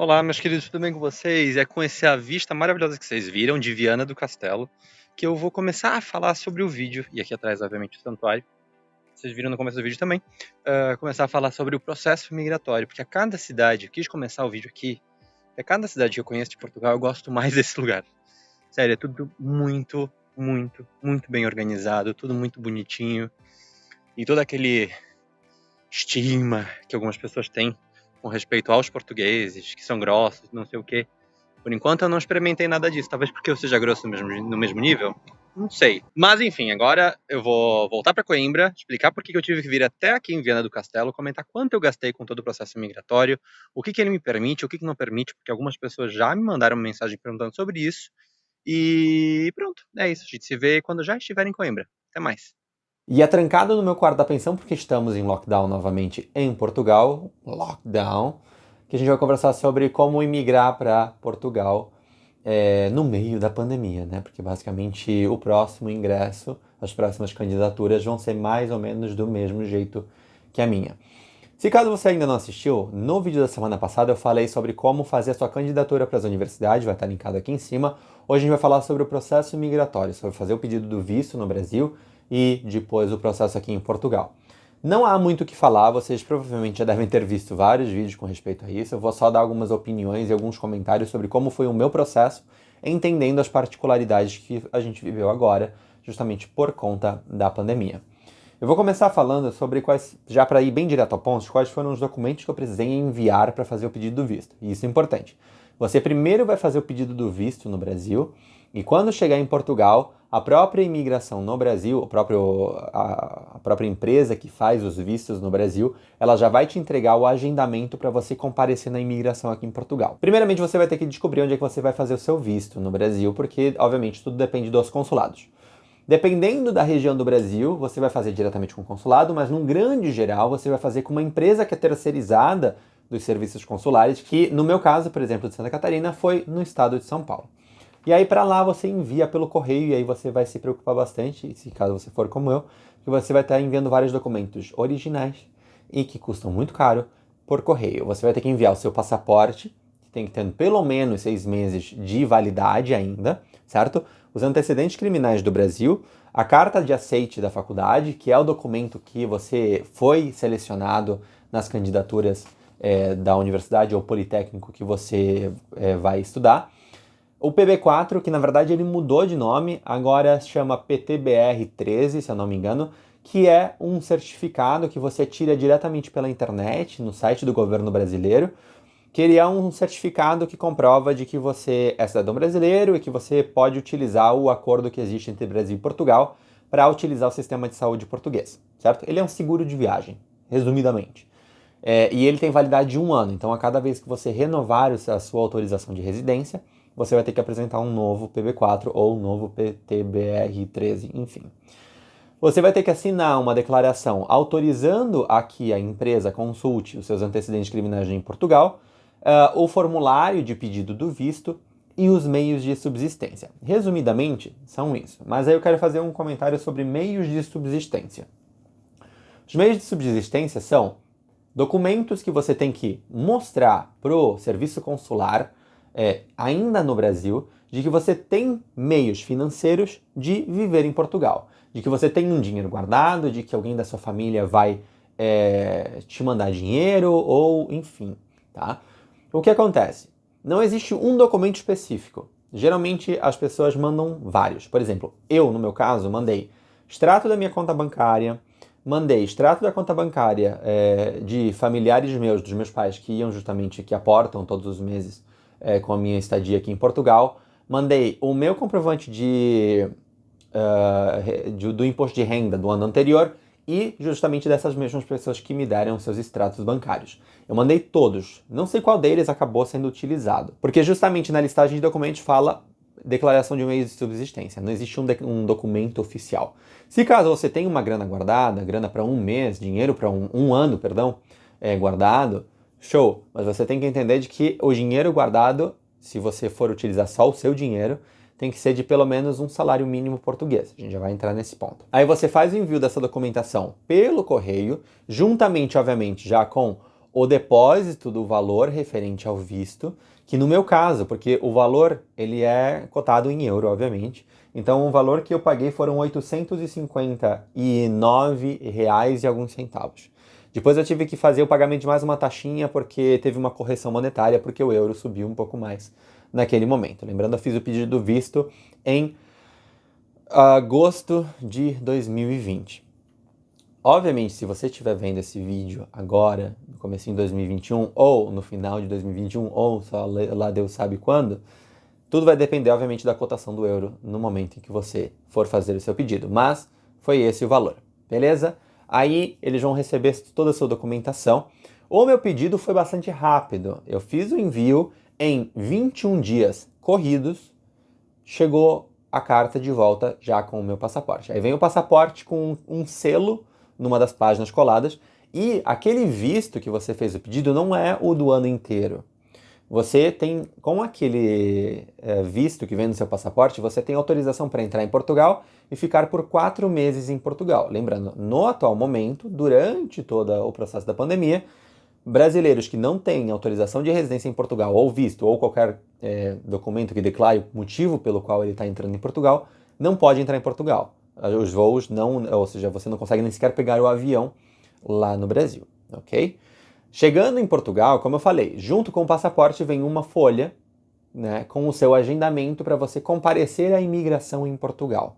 Olá, meus queridos, tudo bem com vocês? É com essa vista maravilhosa que vocês viram de Viana do Castelo que eu vou começar a falar sobre o vídeo, e aqui atrás, obviamente, o santuário, vocês viram no começo do vídeo também, começar a falar sobre o processo migratório, porque a cada cidade, eu quis começar o vídeo aqui, a cada cidade que eu conheço de Portugal, eu gosto mais desse lugar. Sério, é tudo muito, muito, muito bem organizado, tudo muito bonitinho, e todo aquele estigma que algumas pessoas têm com respeito aos portugueses, que são grossos, não sei o quê. Por enquanto eu não experimentei nada disso, talvez porque eu seja grosso no mesmo nível, não sei. Mas enfim, agora eu vou voltar para Coimbra, explicar por que eu tive que vir até aqui em Viana do Castelo, comentar quanto eu gastei com todo o processo migratório, o que ele me permite, o que não permite, porque algumas pessoas já me mandaram mensagem perguntando sobre isso. E pronto, é isso. A gente se vê quando já estiver em Coimbra. Até mais. E é trancado no meu quarto da pensão porque estamos em lockdown novamente em Portugal. Lockdown. Que a gente vai conversar sobre como imigrar para Portugal no meio da pandemia, né? Porque basicamente o próximo ingresso, as próximas candidaturas vão ser mais ou menos do mesmo jeito que a minha. Se caso você ainda não assistiu, no vídeo da semana passada eu falei sobre como fazer a sua candidatura para as universidades, vai estar linkado aqui em cima. Hoje a gente vai falar sobre o processo migratório, sobre fazer o pedido do visto no Brasil e depois o processo aqui em Portugal. Não há muito o que falar, vocês provavelmente já devem ter visto vários vídeos com respeito a isso. Eu vou só dar algumas opiniões e alguns comentários sobre como foi o meu processo, entendendo as particularidades que a gente viveu agora, justamente por conta da pandemia. Eu vou começar falando sobre quais, já para ir bem direto ao ponto, quais foram os documentos que eu precisei enviar para fazer o pedido do visto. E isso é importante. Você primeiro vai fazer o pedido do visto no Brasil, e quando chegar em Portugal, a própria imigração no Brasil, a própria empresa que faz os vistos no Brasil, ela já vai te entregar o agendamento para você comparecer na imigração aqui em Portugal. Primeiramente, você vai ter que descobrir onde é que você vai fazer o seu visto no Brasil, porque, obviamente, tudo depende dos consulados. Dependendo da região do Brasil, você vai fazer diretamente com o consulado, mas num grande geral você vai fazer com uma empresa que é terceirizada dos serviços consulares, que no meu caso, por exemplo, de Santa Catarina, foi no estado de São Paulo. E aí para lá você envia pelo correio e aí você vai se preocupar bastante, se caso você for como eu, que você vai estar enviando vários documentos originais e que custam muito caro por correio. Você vai ter que enviar o seu passaporte, que tem que ter pelo menos 6 meses de validade ainda, certo? Os antecedentes criminais do Brasil, a carta de aceite da faculdade, que é o documento que você foi selecionado nas candidaturas da universidade ou politécnico que você vai estudar. O PB4, que na verdade ele mudou de nome, agora se chama PTBR-13, se eu não me engano, que é um certificado que você tira diretamente pela internet, no site do governo brasileiro, que ele é um certificado que comprova de que você é cidadão brasileiro e que você pode utilizar o acordo que existe entre Brasil e Portugal para utilizar o sistema de saúde português, certo? Ele é um seguro de viagem, resumidamente. E ele tem validade de 1 ano, então a cada vez que você renovar a sua autorização de residência, você vai ter que apresentar um novo PB4 ou um novo PTBR-13, enfim. Você vai ter que assinar uma declaração autorizando a que a empresa consulte os seus antecedentes criminais em Portugal, o formulário de pedido do visto e os meios de subsistência. Resumidamente, são isso. Mas aí eu quero fazer um comentário sobre meios de subsistência. Os meios de subsistência são documentos que você tem que mostrar para o serviço consular, ainda no Brasil, de que você tem meios financeiros de viver em Portugal. De que você tem um dinheiro guardado, de que alguém da sua família vai te mandar dinheiro, ou enfim, tá? O que acontece? Não existe um documento específico. Geralmente as pessoas mandam vários. Por exemplo, eu, no meu caso, mandei extrato da minha conta bancária, mandei extrato da conta bancária de familiares meus, dos meus pais, que iam justamente, que aportam todos os meses com a minha estadia aqui em Portugal, mandei o meu comprovante do imposto de renda do ano anterior e justamente dessas mesmas pessoas que me deram seus extratos bancários. Eu mandei todos, não sei qual deles acabou sendo utilizado, porque justamente na listagem de documentos fala declaração de meios de subsistência, não existe um documento oficial. Se caso você tem uma grana guardada, grana para 1 mês, dinheiro para um ano, perdão, guardado, show, mas você tem que entender de que o dinheiro guardado, se você for utilizar só o seu dinheiro, tem que ser de pelo menos um salário mínimo português. A gente já vai entrar nesse ponto. Aí você faz o envio dessa documentação pelo correio, juntamente, obviamente, já com o depósito do valor referente ao visto, que no meu caso, porque o valor ele é cotado em euro, obviamente, então o valor que eu paguei foram R$ 859 e alguns centavos. Depois eu tive que fazer o pagamento de mais uma taxinha porque teve uma correção monetária, porque o euro subiu um pouco mais naquele momento. Lembrando, eu fiz o pedido do visto em agosto de 2020. Obviamente, se você estiver vendo esse vídeo agora, no começo de 2021, ou no final de 2021, ou só lá Deus sabe quando, tudo vai depender, obviamente, da cotação do euro no momento em que você for fazer o seu pedido. Mas foi esse o valor, beleza? Aí eles vão receber toda a sua documentação. O meu pedido foi bastante rápido. Eu fiz o envio em 21 dias corridos. Chegou a carta de volta já com o meu passaporte. Aí vem o passaporte com um selo numa das páginas coladas, e aquele visto que você fez o pedido não é o do ano inteiro. Você tem, com aquele visto que vem no seu passaporte, você tem autorização para entrar em Portugal e ficar por 4 meses em Portugal. Lembrando, no atual momento, durante todo o processo da pandemia, brasileiros que não têm autorização de residência em Portugal, ou visto, ou qualquer documento que declare o motivo pelo qual ele está entrando em Portugal, não pode entrar em Portugal. Os voos não, ou seja, você não consegue nem sequer pegar o avião lá no Brasil, ok? Chegando em Portugal, como eu falei, junto com o passaporte vem uma folha, né, com o seu agendamento para você comparecer à imigração em Portugal.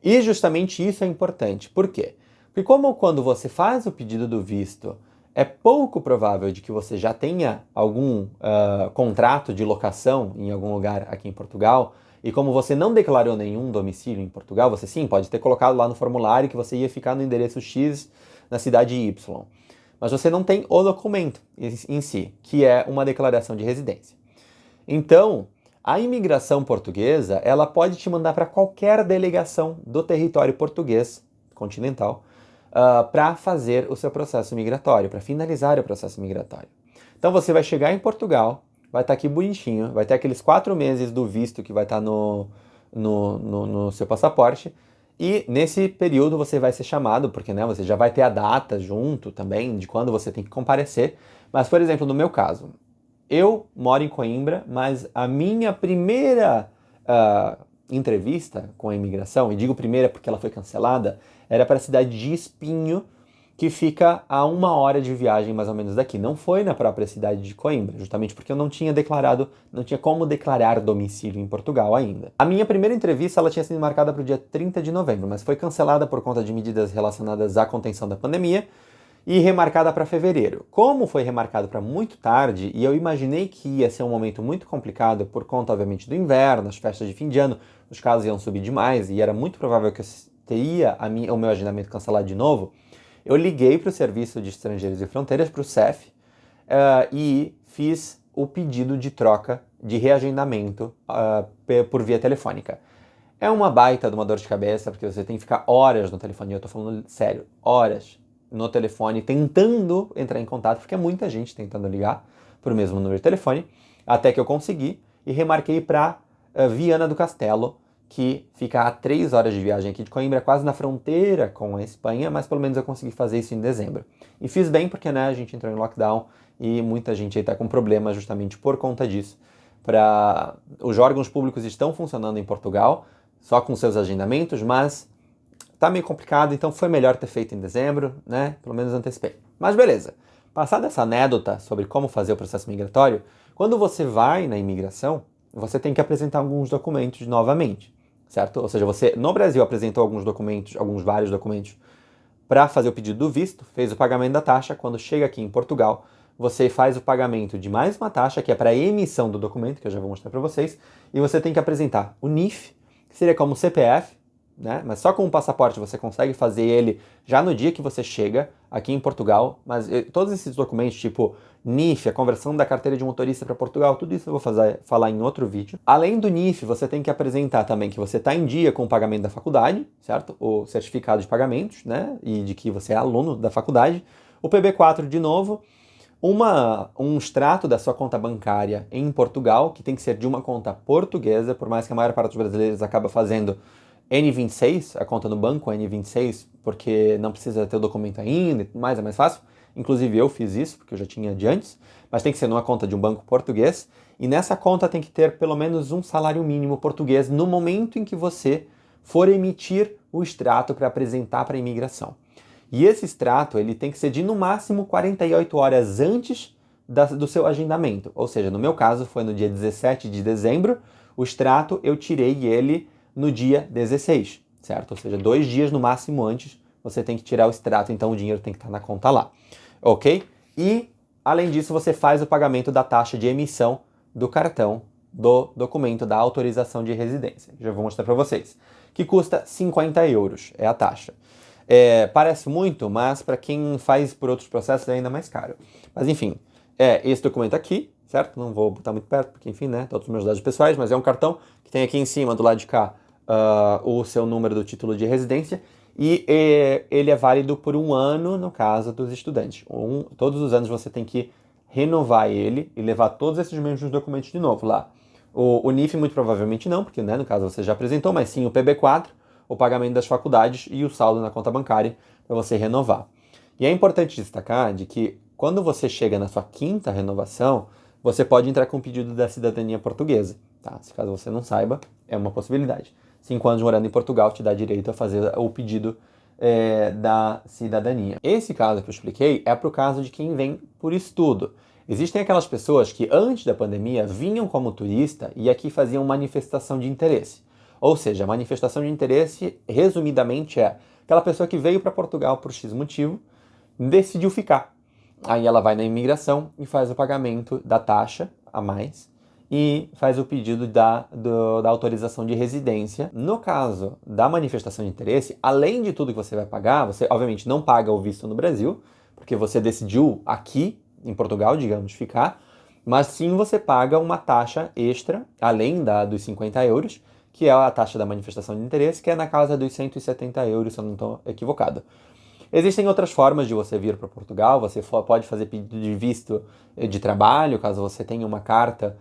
E justamente isso é importante. Por quê? Porque como quando você faz o pedido do visto, é pouco provável de que você já tenha algum contrato de locação em algum lugar aqui em Portugal, e como você não declarou nenhum domicílio em Portugal, você sim pode ter colocado lá no formulário que você ia ficar no endereço X na cidade Y. Mas você não tem o documento em si, que é uma declaração de residência. Então, a imigração portuguesa, ela pode te mandar para qualquer delegação do território português continental para fazer o seu processo migratório, para finalizar o processo migratório. Então você vai chegar em Portugal, vai estar aqui bonitinho, vai ter aqueles 4 meses do visto que vai estar no seu passaporte, e nesse período você vai ser chamado, porque né, você já vai ter a data junto também de quando você tem que comparecer. Mas, por exemplo, no meu caso, eu moro em Coimbra, mas a minha primeira entrevista com a imigração, e digo primeira porque ela foi cancelada, era para a cidade de Espinho, que fica a 1 hora de viagem mais ou menos daqui. Não foi na própria cidade de Coimbra, justamente porque eu não tinha como declarar domicílio em Portugal ainda. A minha primeira entrevista ela tinha sido marcada para o dia 30 de novembro, mas foi cancelada por conta de medidas relacionadas à contenção da pandemia e remarcada para fevereiro. Como foi remarcado para muito tarde, e eu imaginei que ia ser um momento muito complicado por conta, obviamente, do inverno, as festas de fim de ano, os casos iam subir demais e era muito provável que eu teria o meu agendamento cancelado de novo, eu liguei para o Serviço de Estrangeiros e Fronteiras, para o CEF, e fiz o pedido de troca de reagendamento por via telefônica. É uma baita de uma dor de cabeça, porque você tem que ficar horas no telefone, eu tô falando sério, horas no telefone tentando entrar em contato, porque é muita gente tentando ligar para o mesmo número de telefone, até que eu consegui e remarquei para Viana do Castelo, que fica a 3 horas de viagem aqui de Coimbra, quase na fronteira com a Espanha, mas pelo menos eu consegui fazer isso em dezembro. E fiz bem porque né, a gente entrou em lockdown e muita gente aí está com problemas justamente por conta disso. Os órgãos públicos estão funcionando em Portugal, só com seus agendamentos, mas tá meio complicado, então foi melhor ter feito em dezembro, né? Pelo menos antecipei. Mas beleza. Passada essa anedota sobre como fazer o processo migratório, quando você vai na imigração, você tem que apresentar alguns documentos novamente, certo? Ou seja, você no Brasil apresentou vários documentos para fazer o pedido do visto, fez o pagamento da taxa, quando chega aqui em Portugal, você faz o pagamento de mais uma taxa, que é para a emissão do documento, que eu já vou mostrar para vocês, e você tem que apresentar o NIF, que seria como CPF, né? Mas só com o passaporte você consegue fazer ele já no dia que você chega aqui em Portugal, mas todos esses documentos, tipo NIF, a conversão da carteira de motorista para Portugal, tudo isso eu vou falar em outro vídeo. Além do NIF, você tem que apresentar também que você está em dia com o pagamento da faculdade, certo? O certificado de pagamentos, né? E de que você é aluno da faculdade. O PB4 de novo. Um extrato da sua conta bancária em Portugal, que tem que ser de uma conta portuguesa, por mais que a maior parte dos brasileiros acaba fazendo N26, a conta no banco N26, porque não precisa ter o documento ainda e tudo mais, é mais fácil. Inclusive eu fiz isso, porque eu já tinha de antes, mas tem que ser numa conta de um banco português, e nessa conta tem que ter pelo menos um salário mínimo português no momento em que você for emitir o extrato para apresentar para a imigração. E esse extrato ele tem que ser de no máximo 48 horas antes do seu agendamento. Ou seja, no meu caso foi no dia 17 de dezembro, o extrato eu tirei ele no dia 16, certo? Ou seja, 2 dias no máximo antes você tem que tirar o extrato, então o dinheiro tem que estar na conta lá, ok? E, além disso, você faz o pagamento da taxa de emissão do cartão, do documento, da autorização de residência. Já vou mostrar para vocês. Que custa 50 euros, é a taxa. Parece muito, mas para quem faz por outros processos é ainda mais caro. Mas enfim, esse documento aqui, certo? Não vou botar muito perto, porque enfim, né? Todos os meus dados pessoais, mas é um cartão que tem aqui em cima, do lado de cá, o seu número do título de residência. E ele é válido por 1 ano, no caso dos estudantes. Todos os anos você tem que renovar ele e levar todos esses mesmos documentos de novo lá. O NIF muito provavelmente não, porque né, no caso você já apresentou, mas sim o PB4, o pagamento das faculdades e o saldo na conta bancária para você renovar. E é importante destacar de que quando você chega na sua 5ª renovação, você pode entrar com o pedido da cidadania portuguesa. Tá? Se caso você não saiba, é uma possibilidade. 5 anos morando em Portugal te dá direito a fazer o pedido da cidadania. Esse caso que eu expliquei é para o caso de quem vem por estudo. Existem aquelas pessoas que antes da pandemia vinham como turista e aqui faziam manifestação de interesse. Ou seja, a manifestação de interesse, resumidamente, é aquela pessoa que veio para Portugal por X motivo, decidiu ficar. Aí ela vai na imigração e faz o pagamento da taxa a mais e faz o pedido da autorização de residência. No caso da manifestação de interesse, além de tudo que você vai pagar, você obviamente não paga o visto no Brasil, porque você decidiu aqui em Portugal, digamos, ficar, mas sim você paga uma taxa extra, além dos 50 euros, que é a taxa da manifestação de interesse, que é na casa dos 170 euros, se eu não estou equivocado. Existem outras formas de você vir para Portugal, você pode fazer pedido de visto de trabalho, caso você tenha uma carta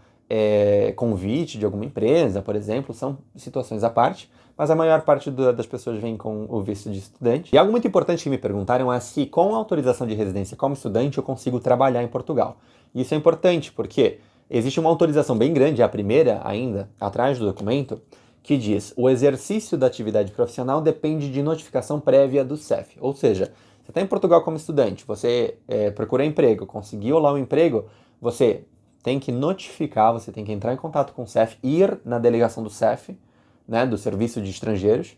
convite de alguma empresa, por exemplo, são situações à parte, mas a maior parte das pessoas vem com o visto de estudante. E algo muito importante que me perguntaram é se com a autorização de residência como estudante eu consigo trabalhar em Portugal. Isso é importante porque existe uma autorização bem grande, a primeira ainda, atrás do documento, que diz: o exercício da atividade profissional depende de notificação prévia do CEF. Ou seja, você está em Portugal como estudante, você procura emprego, conseguiu lá um emprego, você tem que notificar, você tem que entrar em contato com o CEF, ir na delegação do CEF, né, do Serviço de Estrangeiros,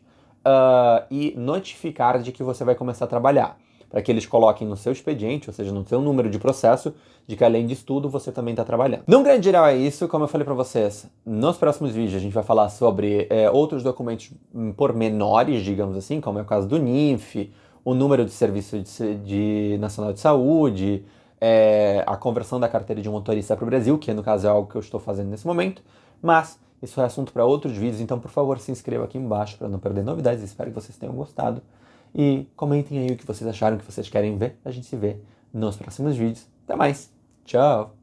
e notificar de que você vai começar a trabalhar, para que eles coloquem no seu expediente, ou seja, no seu número de processo, de que além de estudo você também está trabalhando. Num grande geral é isso, como eu falei para vocês, nos próximos vídeos a gente vai falar sobre outros documentos pormenores, digamos assim, como é o caso do NIF, o número de serviço nacional de saúde, a conversão da carteira de motorista para o Brasil, que no caso é algo que eu estou fazendo nesse momento, mas isso é assunto para outros vídeos, então por favor se inscreva aqui embaixo para não perder novidades, espero que vocês tenham gostado. E comentem aí o que vocês acharam, o que vocês querem ver. A gente se vê nos próximos vídeos. Até mais. Tchau!